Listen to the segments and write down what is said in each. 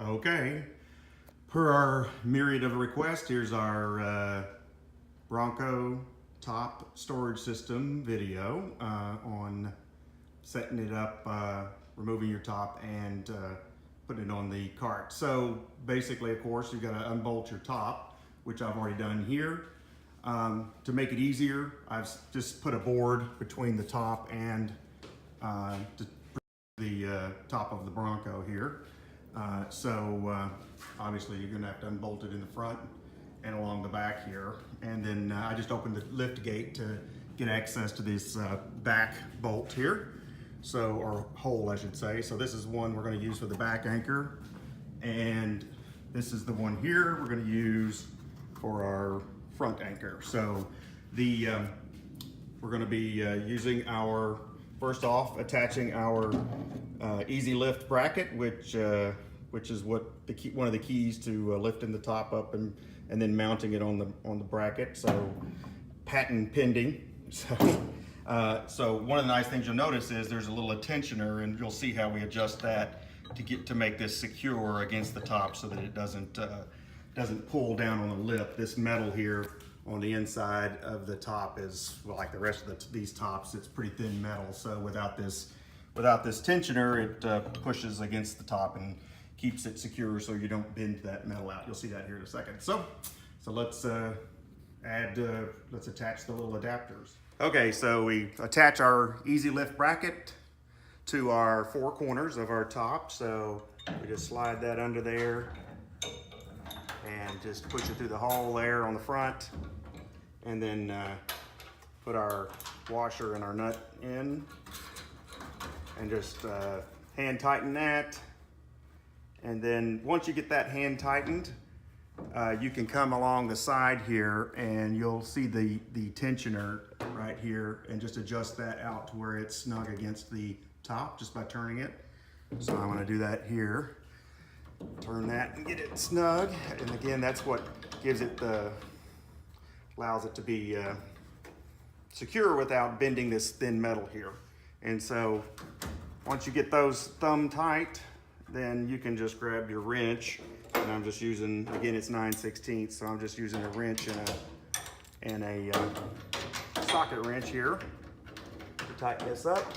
Okay, per our myriad of requests, here's our Bronco top storage system video on setting it up, removing your top and putting it on the cart. So basically, of course, you've got to unbolt your top, which I've already done here. To make it easier, I've just put a board between the top and the top of the Bronco here. Obviously you're gonna have to unbolt it in the front and along the back here. And then I just opened the lift gate to get access to this back bolt here. Or hole, I should say. So this is one we're gonna use for the back anchor. And this is the one here we're gonna use for our front anchor. So we're gonna be using first off, attaching our easy lift bracket, which is one of the keys to lifting the top up and then mounting it on the bracket. So patent pending. So one of the nice things you'll notice is there's a little tensioner, and you'll see how we adjust that to make this secure against the top so that it doesn't pull down on the lip. This metal here on the inside of the top is, well, like the rest of these tops, it's pretty thin metal. So without this tensioner, it pushes against the top and keeps it secure so you don't bend that metal out. You'll see that here in a second. So let's attach the little adapters. Okay, so we attach our easy lift bracket to our four corners of our top. So we just slide that under there and just push it through the hole there on the front, and then put our washer and our nut in, and just hand tighten that. And then once you get that hand tightened, you can come along the side here and you'll see the tensioner right here, and just adjust that out to where it's snug against the top just by turning it. So I'm gonna do that here. Turn that and get it snug. And again, that's what gives it allows it to be secure without bending this thin metal here. And so once you get those thumb tight, then you can just grab your wrench. And I'm just using, again, it's 9/16, so I'm just using a wrench and a socket wrench here to tighten this up.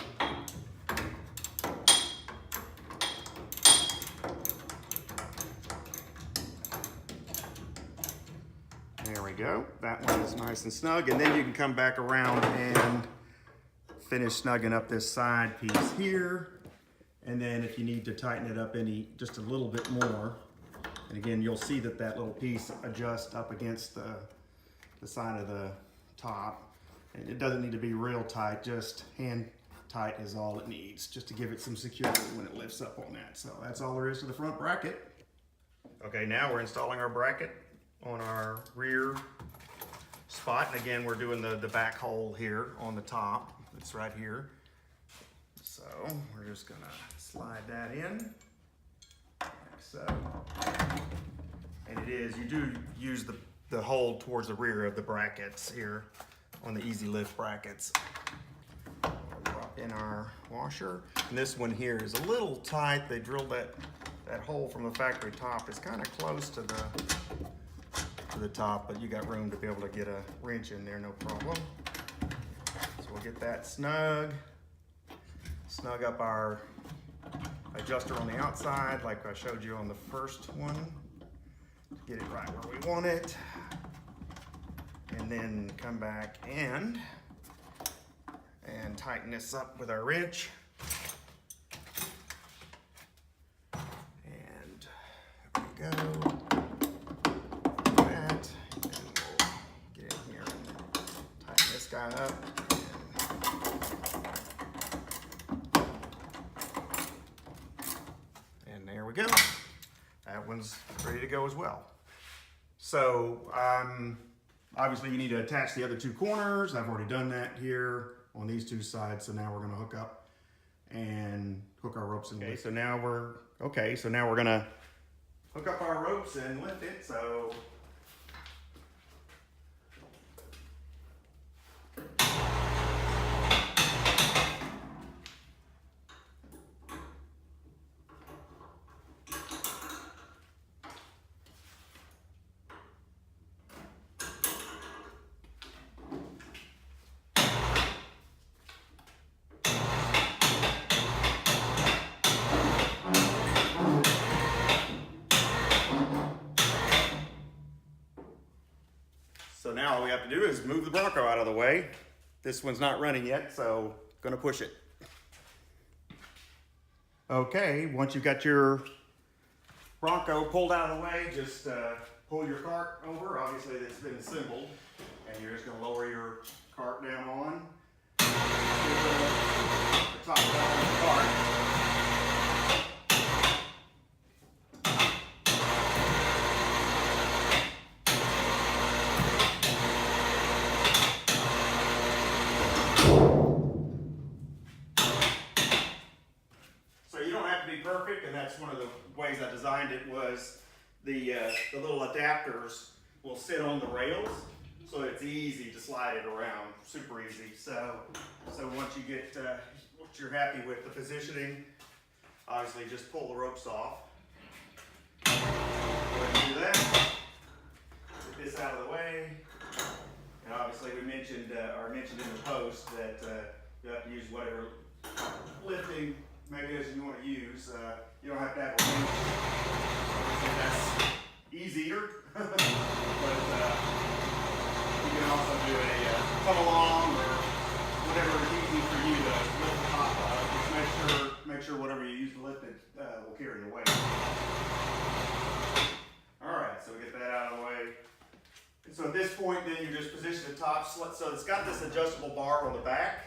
There we go. That one is nice and snug. And then you can come back around and finish snugging up this side piece here. And then if you need to tighten it up just a little bit more, and again, you'll see that little piece adjusts up against the side of the top. And it doesn't need to be real tight, just hand tight is all it needs, just to give it some security when it lifts up on that. So that's all there is to the front bracket. Okay, now we're installing our bracket on our rear spot. And again, we're doing the back hole here on the top. It's right here. So we're just gonna slide that in, like so. And you do use the hole towards the rear of the brackets here on the easy lift brackets. Drop in our washer. And this one here is a little tight. They drilled that hole from the factory top. It's kind of close to the top, but you got room to be able to get a wrench in there, no problem. So we'll get that snug up our adjuster on the outside like I showed you on the first one. Get it right where we want it. And then come back and tighten this up with our wrench. And there we go. That. And we'll get in here and tighten this guy up. And there we go. That one's ready to go as well. So obviously you need to attach the other two corners. I've already done that here on these two sides. So now we're gonna hook up and hook our ropes in. Okay, so now we're gonna hook up our ropes and lift it. So have to do is move the Bronco out of the way. This one's not running yet, so gonna push it. Okay, once you've got your Bronco pulled out of the way, just pull your cart over. Obviously it's been assembled, and you're just gonna lower your cart down on. The top down on the cart. So you don't have to be perfect, and that's one of the ways I designed it was the little adapters will sit on the rails, so it's easy to slide it around, super easy. So once you get, once you're happy with the positioning, obviously just pull the ropes off. Go ahead and do that. Get this out of the way. And obviously we mentioned, or mentioned in the post that you have to use whatever lifting mechanism you want to use. You don't have to have a winch. That's easier. But you can also do a come along or whatever is easy for you to lift the top of. Just make sure whatever you use to lift it will carry the weight. Alright, so we get that out of the way. And so at this point then you just position the top. So it's got this adjustable bar on the back.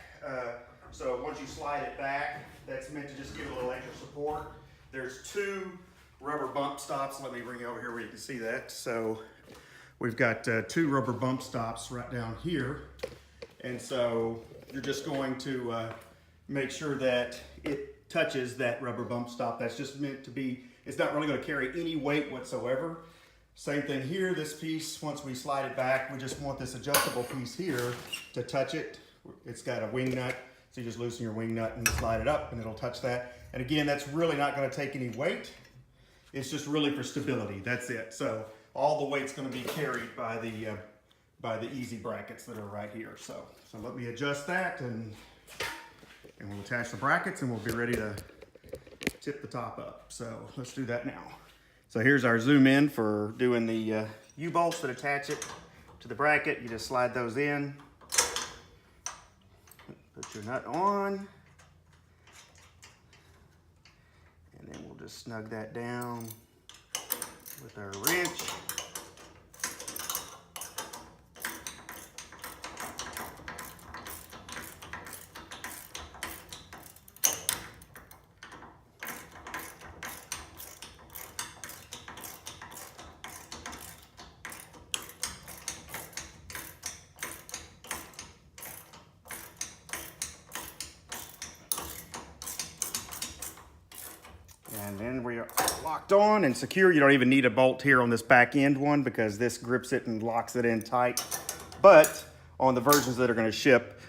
So once you slide it back, that's meant to just give a little extra support. There's two rubber bump stops. Let me bring you over here where you can see that. So we've got two rubber bump stops right down here. And so you're just going to make sure that it touches that rubber bump stop. That's just meant to be, it's not really going to carry any weight whatsoever. Same thing here, this piece, once we slide it back, we just want this adjustable piece here to touch it. It's got a wing nut. So you just loosen your wing nut and slide it up and it'll touch that. And again, that's really not going to take any weight. It's just really for stability. That's it. So all the weight's going to be carried by the easy brackets that are right here. So let me adjust that and we'll attach the brackets and we'll be ready to tip the top up. So let's do that now. So here's our zoom in for doing the U-bolts that attach it to the bracket. You just slide those in. Put your nut on, and then we'll just snug that down with our wrench. And then we are locked on and secure. You don't even need a bolt here on this back end one because this grips it and locks it in tight. But on the versions that are going to ship,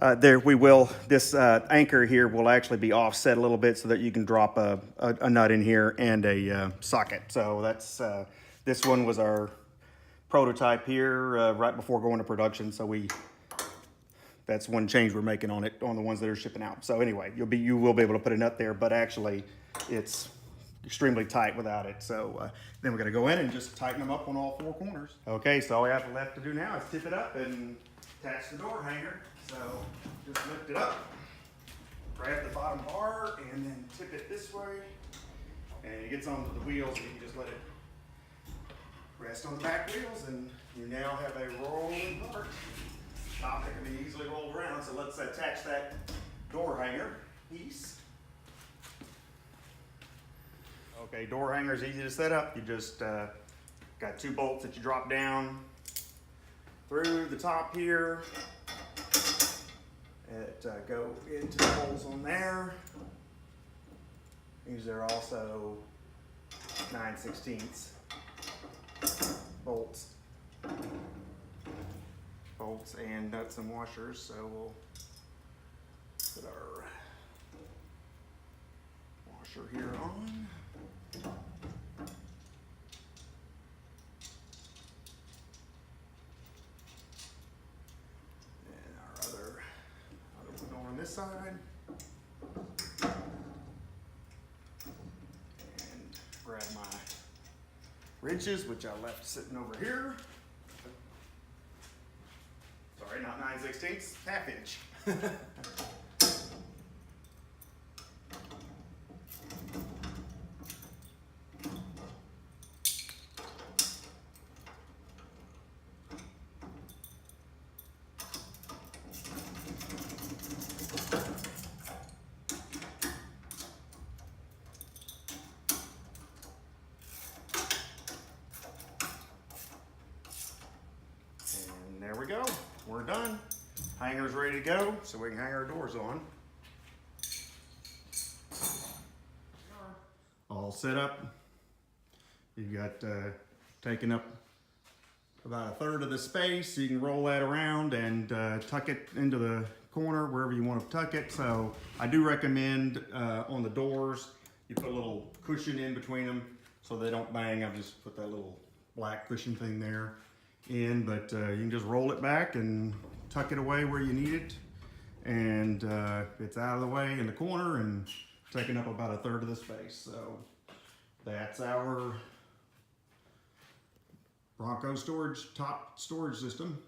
this anchor here will actually be offset a little bit so that you can drop a nut in here and a socket. So that's this one was our prototype here right before going to production. So that's one change we're making on it on the ones that are shipping out. So anyway, you will be able to put a nut there, but actually it's extremely tight without it. So then we're gonna go in and just tighten them up on all four corners. Okay, so all we have left to do now is tip it up and attach the door hanger. So just lift it up, grab the bottom bar, and then tip it this way. And it gets onto the wheels, and you can just let it rest on the back wheels, and you now have a rolling cart. Top that can be easily rolled around. So let's attach that door hanger piece. Okay, door hanger is easy to set up. You just got two bolts that you drop down through the top here. That go into the holes on there. These are also 9/16 bolts. Bolts and nuts and washers. So we'll put our washer here on. And our other one on this side. And grab my wrenches, which I left sitting over here. sorry, not 9/16, half inch. And there we go, we're done. Hanger's ready to go, so we can hang our doors on. All set up. You've got taken up about 1/3 of the space. You can roll that around and tuck it into the corner wherever you want to tuck it. So I do recommend on the doors, you put a little cushion in between them so they don't bang. I've just put that little black cushion thing there in, but you can just roll it back and tuck it away where you need it. And it's out of the way in the corner and taking up about 1/3 of the space. So that's our Bronco top storage system.